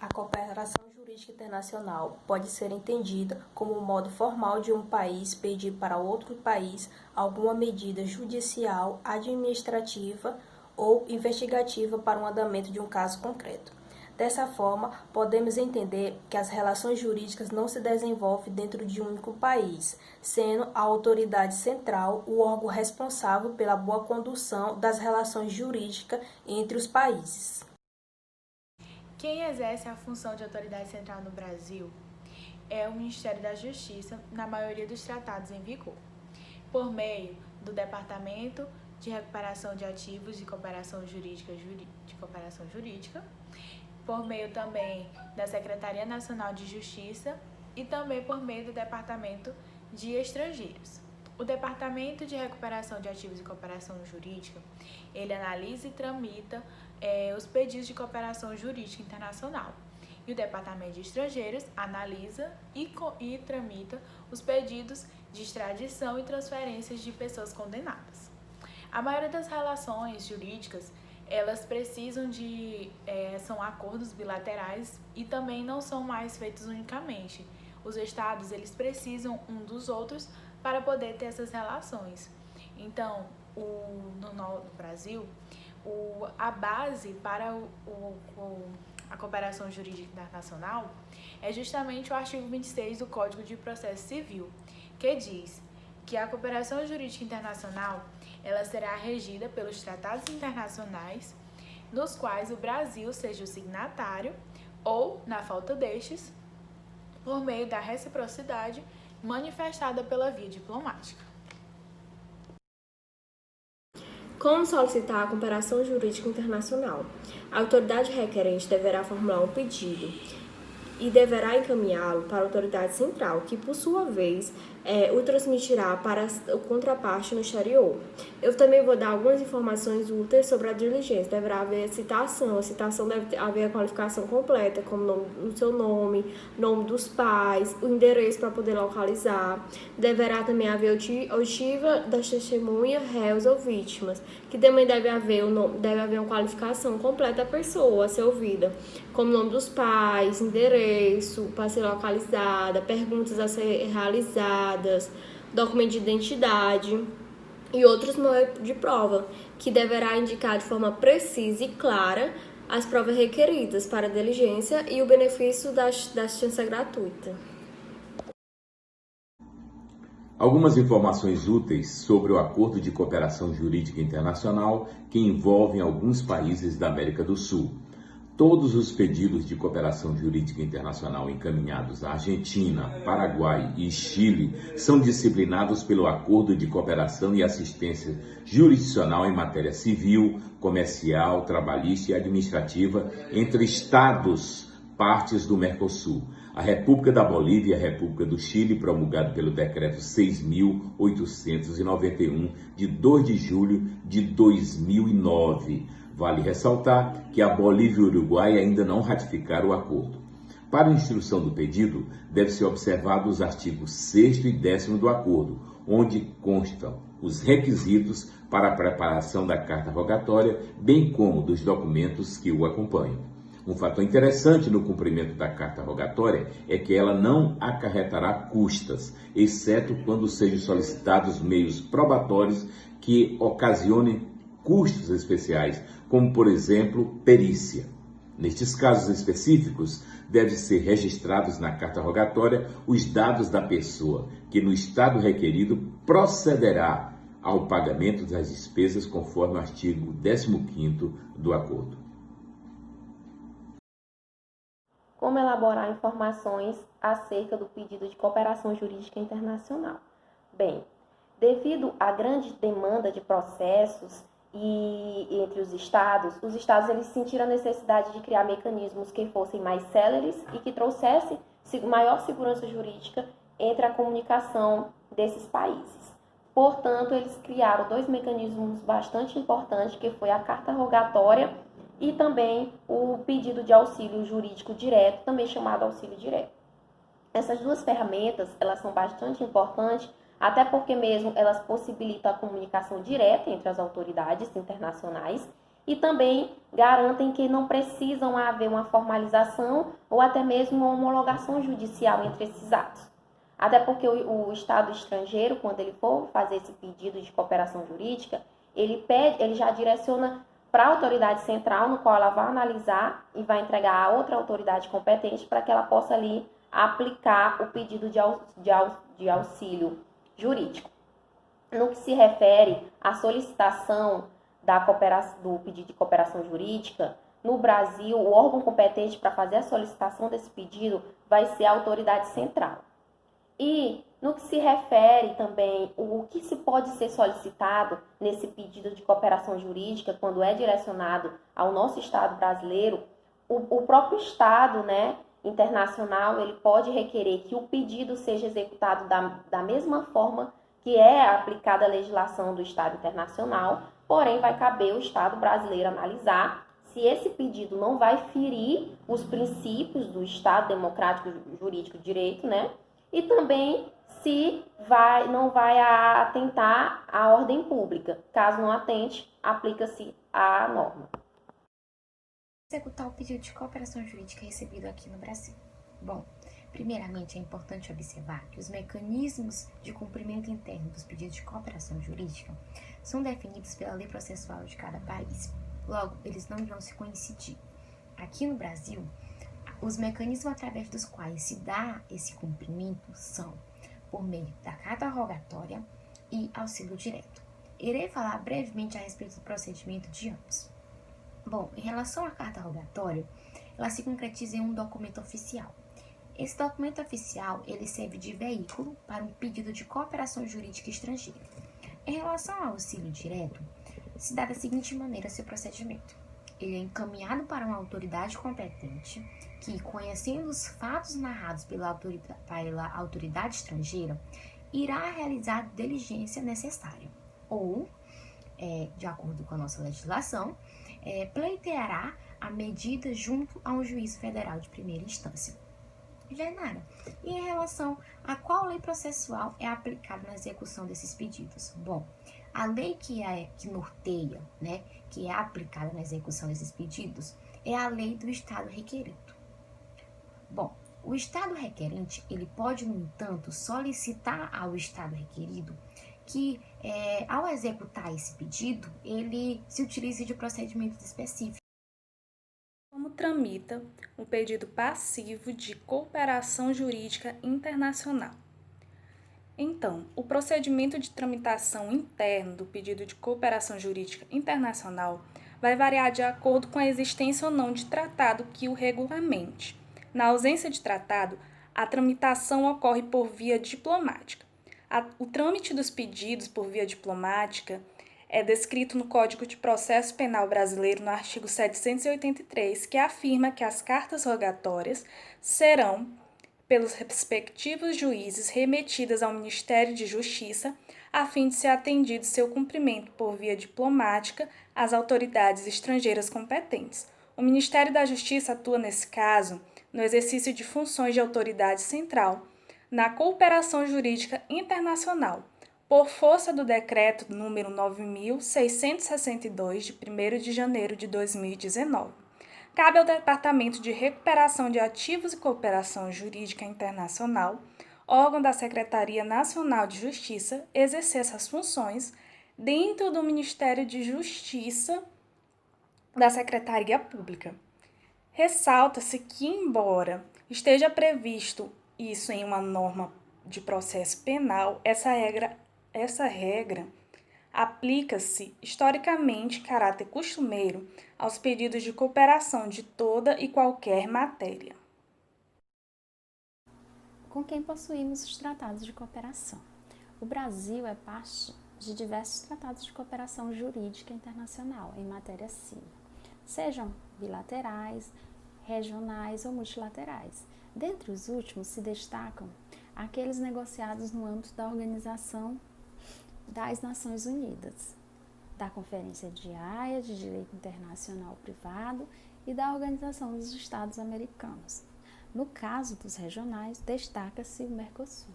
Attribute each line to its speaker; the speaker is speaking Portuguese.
Speaker 1: A cooperação jurídica internacional pode ser entendida como um modo formal de um país pedir para outro país alguma medida judicial, administrativa ou investigativa para o andamento de um caso concreto. Dessa forma, podemos entender que as relações jurídicas não se desenvolvem dentro de um único país, sendo a autoridade central o órgão responsável pela boa condução das relações jurídicas entre os países.
Speaker 2: Quem exerce a função de autoridade central no Brasil é o Ministério da Justiça, na maioria dos tratados em vigor, por meio do Departamento de Recuperação de Ativos de Cooperação Jurídica, por meio também da Secretaria Nacional de Justiça e também por meio do Departamento de Estrangeiros. O Departamento de Recuperação de Ativos e Cooperação Jurídica, ele analisa e tramita os pedidos de cooperação jurídica internacional. E o Departamento de Estrangeiros analisa e tramita os pedidos de extradição e transferências de pessoas condenadas. A maioria das relações jurídicas, elas precisam são acordos bilaterais e também não são mais feitos unicamente. Os estados, eles precisam um dos outros para poder ter essas relações. Então, no Brasil, a base para a cooperação jurídica internacional é justamente o artigo 26 do Código de Processo Civil, que diz que a cooperação jurídica internacional ela será regida pelos tratados internacionais nos quais o Brasil seja o signatário ou, na falta destes, por meio da reciprocidade manifestada pela via diplomática.
Speaker 3: Como solicitar a cooperação jurídica internacional? A autoridade requerente deverá formular um pedido e deverá encaminhá-lo para a autoridade central, que, por sua vez, o transmitirá para o contraparte no exterior. Eu também vou dar algumas informações úteis sobre a diligência. Deverá haver citação. A citação deve haver a qualificação completa, como o seu nome dos pais, o endereço para poder localizar. Deverá também haver oitiva das testemunhas, réus ou vítimas, que também deve haver uma qualificação completa da pessoa a ser ouvida, como o nome dos pais, endereço para ser localizada, perguntas a ser realizadas, documento de identidade e outros meios de prova, que deverá indicar de forma precisa e clara as provas requeridas para a diligência e o benefício da assistência gratuita.
Speaker 4: Algumas informações úteis sobre o Acordo de Cooperação Jurídica Internacional que envolvem alguns países da América do Sul. Todos os pedidos de cooperação jurídica internacional encaminhados à Argentina, Paraguai e Chile são disciplinados pelo Acordo de Cooperação e Assistência Jurisdicional em Matéria Civil, Comercial, Trabalhista e Administrativa entre Estados partes do Mercosul, a República da Bolívia e a República do Chile, promulgado pelo Decreto 6.891, de 2 de julho de 2009. Vale ressaltar que a Bolívia e o Uruguai ainda não ratificaram o acordo. Para a instrução do pedido, deve ser observado os artigos 6º e 10º do acordo, onde constam os requisitos para a preparação da carta rogatória, bem como dos documentos que o acompanham. Um fator interessante no cumprimento da carta rogatória é que ela não acarretará custas, exceto quando sejam solicitados meios probatórios que ocasionem custos especiais, como, por exemplo, perícia. Nestes casos específicos, devem ser registrados na carta rogatória os dados da pessoa, que no estado requerido procederá ao pagamento das despesas conforme o artigo 15º do acordo.
Speaker 5: Como elaborar informações acerca do pedido de cooperação jurídica internacional? Bem, devido à grande demanda de processos entre os estados eles sentiram a necessidade de criar mecanismos que fossem mais céleres e que trouxessem maior segurança jurídica entre a comunicação desses países. Portanto, eles criaram 2 mecanismos bastante importantes, que foi a carta rogatória e também o pedido de auxílio jurídico direto, também chamado auxílio direto. Essas 2 ferramentas, elas são bastante importantes, até porque mesmo elas possibilitam a comunicação direta entre as autoridades internacionais e também garantem que não precisam haver uma formalização ou até mesmo uma homologação judicial entre esses atos. Até porque o Estado estrangeiro, quando ele for fazer esse pedido de cooperação jurídica, ele já direciona para a autoridade central, no qual ela vai analisar e vai entregar a outra autoridade competente para que ela possa ali aplicar o pedido de auxílio jurídico. No que se refere à solicitação do pedido de cooperação jurídica, no Brasil, o órgão competente para fazer a solicitação desse pedido vai ser a autoridade central. E no que se refere também o que se pode ser solicitado nesse pedido de cooperação jurídica quando é direcionado ao nosso Estado brasileiro, o próprio Estado, internacional, ele pode requerer que o pedido seja executado da mesma forma que é aplicada a legislação do Estado internacional, porém vai caber ao Estado brasileiro analisar se esse pedido não vai ferir os princípios do Estado democrático jurídico de direito, e também se não vai atentar à ordem pública. Caso não atente, aplica-se a norma.
Speaker 6: Executar o pedido de cooperação jurídica recebido aqui no Brasil. Bom, primeiramente é importante observar que os mecanismos de cumprimento interno dos pedidos de cooperação jurídica são definidos pela lei processual de cada país. Logo, eles não irão se coincidir. Aqui no Brasil, os mecanismos através dos quais se dá esse cumprimento são por meio da carta rogatória e auxílio direto. Irei falar brevemente a respeito do procedimento de ambos. Bom, em relação à carta rogatória, ela se concretiza em um documento oficial. Esse documento oficial, ele serve de veículo para um pedido de cooperação jurídica estrangeira. Em relação ao auxílio direto, se dá da seguinte maneira seu procedimento. Ele é encaminhado para uma autoridade competente que, conhecendo os fatos narrados pela autoridade estrangeira, irá realizar a diligência necessária ou, de acordo com a nossa legislação, pleiteará a medida junto a um juiz federal de primeira instância. Jainara, e em relação a qual lei processual é aplicada na execução desses pedidos? Bom, a lei que norteia, que é aplicada na execução desses pedidos, é a lei do Estado requerido. Bom, o Estado requerente, ele pode, no entanto, solicitar ao Estado requerido que, ao executar esse pedido, ele se utilize de procedimentos específicos.
Speaker 2: Como tramita um pedido passivo de cooperação jurídica internacional? Então, o procedimento de tramitação interno do pedido de cooperação jurídica internacional vai variar de acordo com a existência ou não de tratado que o regulamente. Na ausência de tratado, a tramitação ocorre por via diplomática. O trâmite dos pedidos por via diplomática é descrito no Código de Processo Penal Brasileiro, no artigo 783, que afirma que as cartas rogatórias serão, pelos respectivos juízes, remetidas ao Ministério de Justiça, a fim de ser atendido seu cumprimento por via diplomática às autoridades estrangeiras competentes. O Ministério da Justiça atua, nesse caso, no exercício de funções de autoridade central, na cooperação jurídica internacional, por força do Decreto número 9.662, de 1º de janeiro de 2019. Cabe ao Departamento de Recuperação de Ativos e Cooperação Jurídica Internacional, órgão da Secretaria Nacional de Justiça, exercer essas funções dentro do Ministério de Justiça da Secretaria Pública. Ressalta-se que, embora esteja previsto isso em uma norma de processo penal, essa regra aplica-se historicamente, caráter costumeiro, aos pedidos de cooperação de toda e qualquer matéria.
Speaker 7: Com quem possuímos os tratados de cooperação? O Brasil é parte de diversos tratados de cooperação jurídica internacional em matéria civil, sejam bilaterais, regionais ou multilaterais. Dentre os últimos se destacam aqueles negociados no âmbito da Organização das Nações Unidas, da Conferência de Haia de Direito Internacional Privado e da Organização dos Estados Americanos. No caso dos regionais, destaca-se o Mercosul.